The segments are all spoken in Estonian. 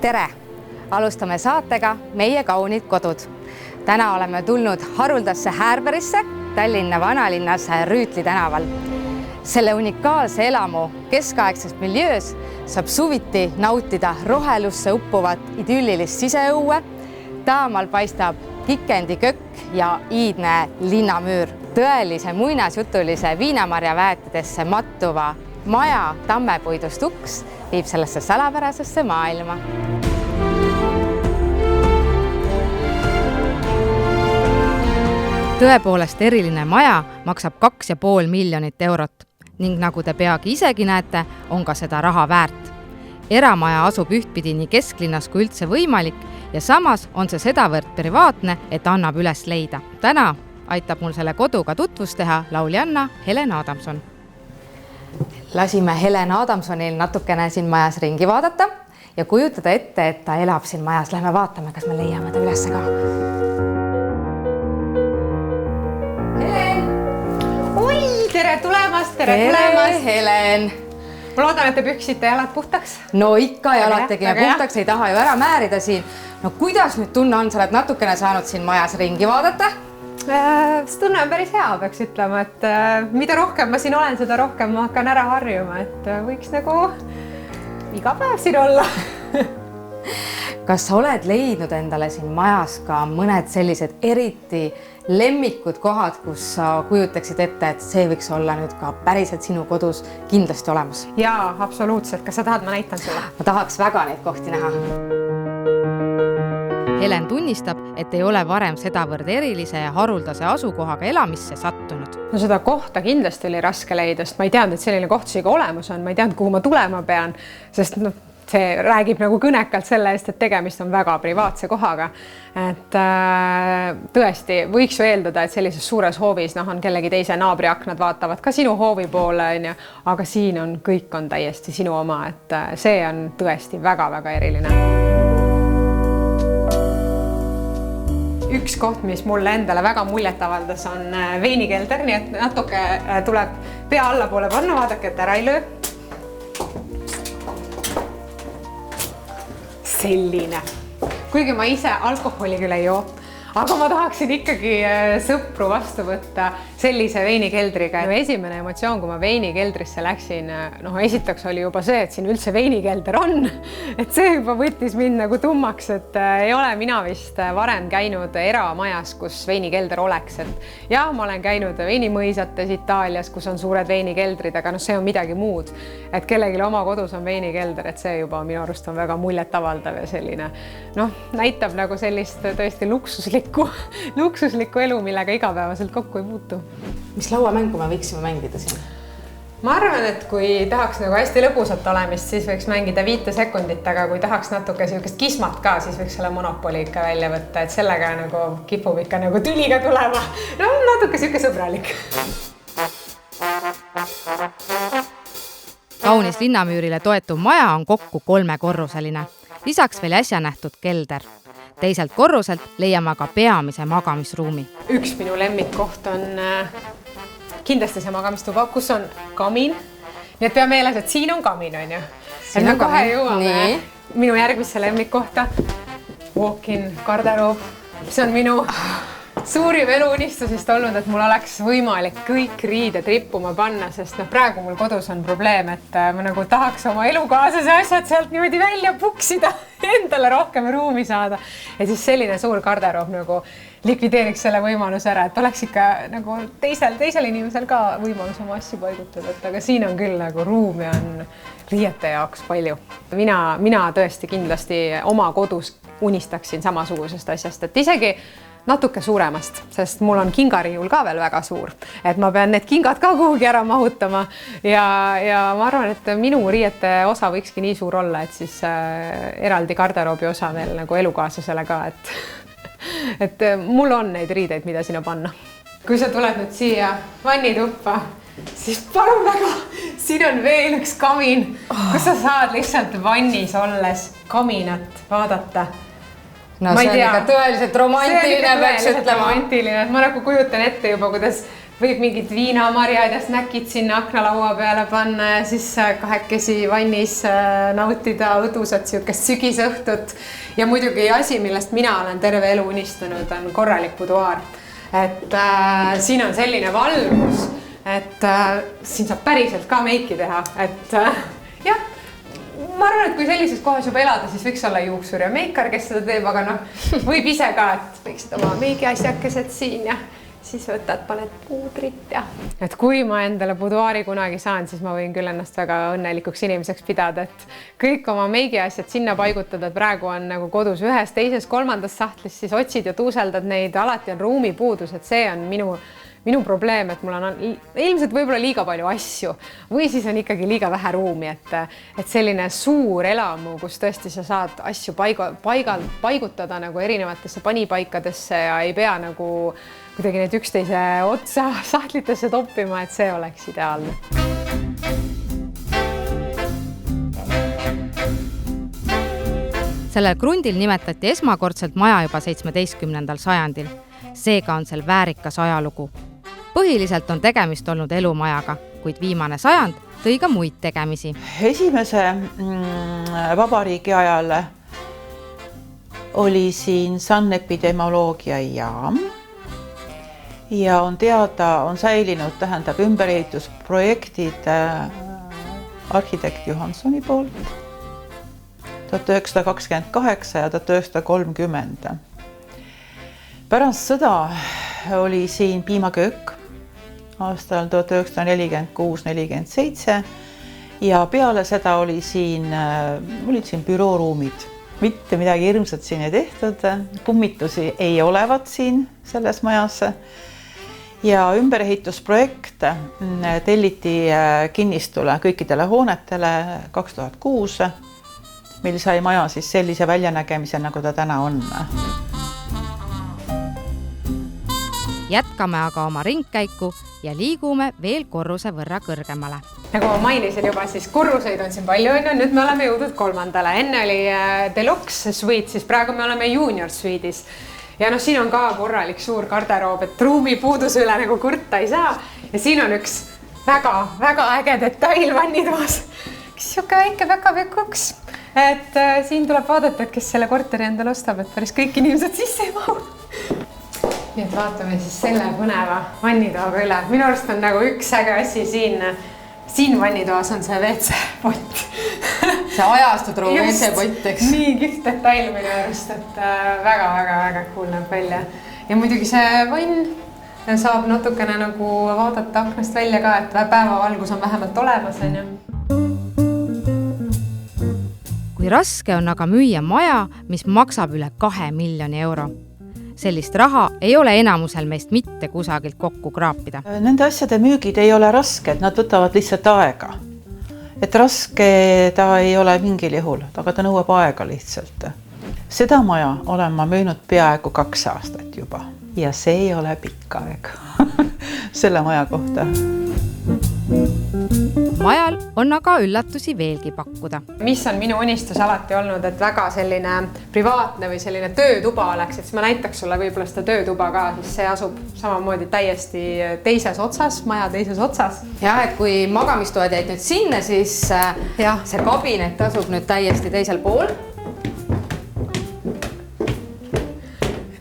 Tere! Alustame saatega Meie kaunid kodud. Täna oleme tulnud haruldasse Häärberisse, Tallinna vanalinnas Rüütli tänaval. Selle unikaalse elamu keskaegses miljöös saab suviti nautida rohelusse uppuvat idüllilist siseõue. Taamal paistab kikendikökk ja iidne linnamüür. Tõelise muinasjutulise viinamarja väetidesse mattuva maja tammepuidust uks viib sellesse salapärasesse maailma. Tõepoolest eriline maja maksab 2,5 miljonit eurot ning nagu te peagi isegi näete, on ka seda raha väärt. Eramaja asub ühtpidi nii kesklinnas kui üldse võimalik ja samas on see sedavõrd privaatne, et annab üles leida. Täna aitab mul selle koduga tutvust teha lauljanna Helen Adamson. Lasime Helen Adamsonil natukene siin majas ringi vaadata ja kujutada ette, et ta elab siin majas. Lähme vaatame, kas me leiame ta üles ka. Tere tulemast, tere tulemast. Helen! Ma loodan, et te püksite jalad puhtaks. No ikka jalad tegime puhtaks, ei taha ju ära määrida siin. No kuidas nüüd tunne on, sa oled natukene saanud siin majas ringi vaadata? See tunne on päris hea, peaks ütlema, et mida rohkem ma siin olen, seda rohkem ma hakkan ära harjuma, et võiks nagu iga päev siin olla. Kas sa oled leidnud endale siin majas ka mõned sellised eriti lemmikud kohad, kus sa kujutaksid ette, et see võiks olla nüüd ka päriselt sinu kodus kindlasti olemas? Jaa, absoluutselt. Kas sa tahad, ma näitan sulle? Ma tahaks väga neid kohti näha. Helen tunnistab, et ei ole varem sedavõrd erilise ja haruldase asukohaga elamisse sattunud. No seda kohta kindlasti oli raske leida, sest ma ei teadnud, et selline koht siga olemas on. Ma ei teadnud, kuhu ma tulema pean, sest see räägib nagu kõnekalt selle eest, et tegemist on väga privaatse kohaga. Et tõesti võiks ju eeldada, et sellises suures hoovis on kellegi teise naabriaknad vaatavad ka sinu hoovi poole, aga siin on kõik on täiesti sinu oma, et see on tõesti väga-väga eriline. Üks koht, mis mulle endale väga muljet avaldas, on veinikelder, nii et natuke tuleb pea allapoole panna, vaadake, et ära ei löö. Selline. Kuigi ma ise alkoholi küll ei joo, aga ma tahaksin ikkagi sõpru vastu võtta sellise veinikeldriga. Esimene emotsioon, kui ma veinikeldrisse läksin, esiteks oli juba see, et siin üldse veinikelder on. Et see juba võttis mind nagu tummaks, et ei ole mina vist varem käinud eramajas, kus veinikelder oleks. Ja ma olen käinud veinimõisates Itaalias, kus on suured veinikeldrid, aga see on midagi muud. Et kellegile oma kodus on veinikelder, et see juba minu arust on väga muljet avaldav ja selline näitab nagu sellist tõesti luksuslikku elu, millega igapäevaselt kokku ei puutu. Mis lauamängu me võiksime mängida siin? Ma arvan, et kui tahaks nagu hästi lõbusat olemist, siis võiks mängida 5 sekundit, aga kui tahaks natuke sellist kismat ka, siis võiks selle Monopoli ikka välja võtta, et sellega nagu kipub ikka nagu tüliga tulema. Natuke siuke sõbralik. Kaunis linnamüürile toetuv maja on kokku 3-korruseline. Lisaks veel äsja nähtud kelder. Teiselt korruselt leiame ka peamise magamisruumi. Üks minu lemmikkoht on kindlasti see magamistuba, kus on kamin. Nii et pea meeles, et siin on kamin, on ju. Et me kohe jõuame minu järgmisse lemmikkohta. Walk-in garderoob. See on minu suurim eluunistusest olnud, et mul oleks võimalik kõik riided rippuma panna, sest praegu mul kodus on probleem, et ma nagu tahaks oma elukaaslase asjad sealt niimoodi välja puksida, endale rohkem ruumi saada. Ja siis selline suur garderoob nagu likvideeriks selle võimaluse ära, et oleks ikka nagu teisel inimesel ka võimalus oma asju paigutada, aga siin on küll nagu ruumi on riiete jaoks palju. Mina tõesti kindlasti oma kodus unistaksin samasugusest asjast, et isegi natuke suuremast, sest mul on kingariiul ka veel väga suur, et ma pean need kingad ka kuhugi ära mahutama ja ma arvan, et minu riiete osa võikski nii suur olla, et siis eraldi garderoobi osa veel nagu elukaaslasele ka, et mul on neid riideid, mida sinna panna. Kui sa tuled nüüd siia vannituppa, siis palun väga, siin on veel üks kamin, kus sa saad lihtsalt vannis olles kaminat vaadata. No see on ikka tõeliselt romantiline, peaks ütlema. Ma nagu kujutan ette juba, kuidas võib mingid viinamarjad ja snäkid sinna aknalaua peale panna ja siis kahekesi vannis nautida õdusat siukest sügisõhtut. Ja muidugi asi, millest mina olen terve elu unistanud, on korralik buduaar. Et siin on selline valgus, et siin saab päriselt ka meiki teha, et jah. Ma arvan, et kui sellises kohas juba elada, siis võiks olla juuksur ja meikar, kes seda teeb, aga võib ise ka, et võiksid oma meigi asjakesed siin ja siis võtad, paned puudrit ja. Et kui ma endale buduaari kunagi saan, siis ma võin küll ennast väga õnnelikuks inimeseks pidada, et kõik oma meigi asjad sinna paigutada, et praegu on nagu kodus ühes, teises, kolmandas sahtlis, siis otsid ja tuuseldad neid, alati on ruumipuudus, et see on minu probleem, et mul on ilmselt võib-olla liiga palju asju või siis on ikkagi liiga vähe ruumi, et selline suur elamu, kus tõesti sa saad asju paigutada nagu erinevatesse panipaikadesse ja ei pea nagu kuidagi need üksteise otsa sahtlitesse toppima, et see oleks ideaalne. Sellel krundil nimetati esmakordselt maja juba 17. sajandil. Seega on seal väärikas ajalugu. Põhiliselt on tegemist olnud elumajaga, kuid viimane sajand tõi ka muid tegemisi. Esimese vabariigi ajal oli siin sanepidemioloogia jaam ja on teada, on säilinud, ümberehitusprojektid arhitekt Johansoni poolt 1928 ja 1930. Pärast sõda oli siin piimaköök aastal 1946-47 ja peale seda olid siin bürooruumid. Mitte midagi hirmsat siin ei tehtud, pummitusi ei olevat siin selles majas ja ümberehitusprojekt telliti kinnistule kõikidele hoonetele 2006, mil sai maja siis sellise väljanägemise, nagu ta täna on. Jätkame aga oma ringkäiku ja liigume veel korruse võrra kõrgemale. Nagu ma mainisin juba, siis korruseid on siin palju, nüüd me oleme jõudnud 3. Enne oli Deluxe suite, siis praegu me oleme Junior suite'is. Ja siin on ka korralik suur garderoob, et ruumi puuduse üle nagu kurta ei saa. Ja siin on üks väga äge detail vannitoas, kes siuke väike väga pekuks. Et siin tuleb vaadata, et kes selle korteri endale ostab, et päris kõik inimesed sisse ei mahu. Nii et vaatame siis selle põneva vannitoaga üle. Minu arust on nagu üks äge asi siin vannitoas on see WC-pott. See ajastutruu WC-pott, eks? Nii kihvt detail minu arust, et väga cool näeb välja. Ja muidugi see vann saab natukene nagu vaadata aknast välja ka, et päevavalgus on vähemalt olemas. Kui raske on aga müüa maja, mis maksab üle 2 miljoni euro. Sellist raha ei ole enamusel meist mitte kusagilt kokku kraapida. Nende asjade müügid ei ole rasked, nad võtavad lihtsalt aega. Et raske ta ei ole mingil juhul, aga ta nõuab aega lihtsalt. Seda maja olen ma müünud peaaegu 2 aastat juba ja see ei ole pikk aeg selle maja kohta. Majal on aga üllatusi veelgi pakkuda. Mis on minu unistus alati olnud, et väga selline privaatne või selline töötuba oleks, et siis ma näitaks sulle võib-olla seda töötuba ka, siis see asub samamoodi täiesti teises otsas, maja teises otsas. Jah, et kui magamistoad jäid nüüd sinna, siis see kabinet asub nüüd täiesti teisel pool.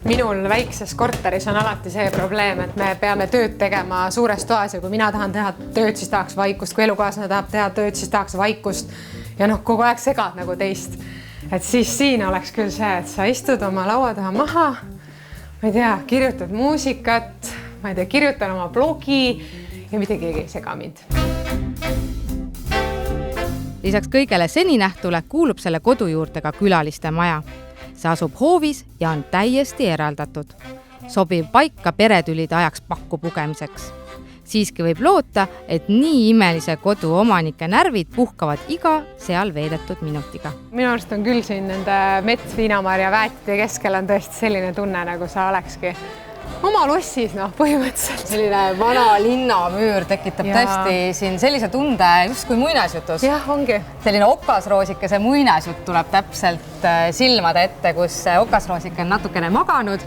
Minul väikses korteris on alati see probleem, et me peame tööd tegema suures toas ja kui mina tahan teha tööd, siis tahaks vaikust, kui elukaaslane tahab teha tööd, siis tahaks vaikust ja kogu aeg segad nagu teist. Et siis siin oleks küll see, et sa istud oma laua taha maha, ma ei tea, kirjutad muusikat, ma ei tea, kirjutan oma blogi ja mitte keegi ei sega mind. Lisaks kõigele seninähtule kuulub selle kodu juurde ka külaliste maja. See asub hoovis ja on täiesti eraldatud. Sobiv paika peretülide ajaks pakku pugemiseks. Siiski võib loota, et nii imelise kodu omanike närvid puhkavad iga seal veedetud minutiga. Minu arust on küll siin nende mets, viinamarja väetide keskel on tõesti selline tunne, nagu sa olekski oma lossis, põhimõtteliselt. Selline vana linnamüür tekitab tõesti siin sellise tunde just kui muinasjutus. Jah, ongi. Selline okasroosikese muinasjutt tuleb täpselt silmade ette, kus okasroosike on natukene maganud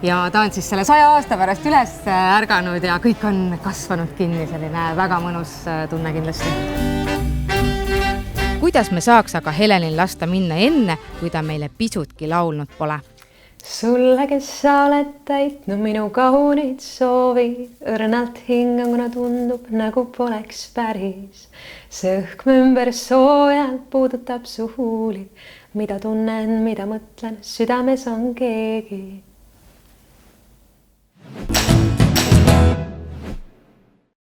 ja ta on siis selle 100 aasta pärast üles ärganud ja kõik on kasvanud kinni, selline väga mõnus tunne kindlasti. Kuidas me saaks aga Helenil lasta minna enne, kui ta meile pisutki laulnud pole? Sulle, kes sa oled täitnud minu kaunid soovi, õrnalt hingan, kuna tundub, nagu poleks päris. See õhk ümber soojalt puudutab su huuli, mida tunnen, mida mõtlen, südames on keegi.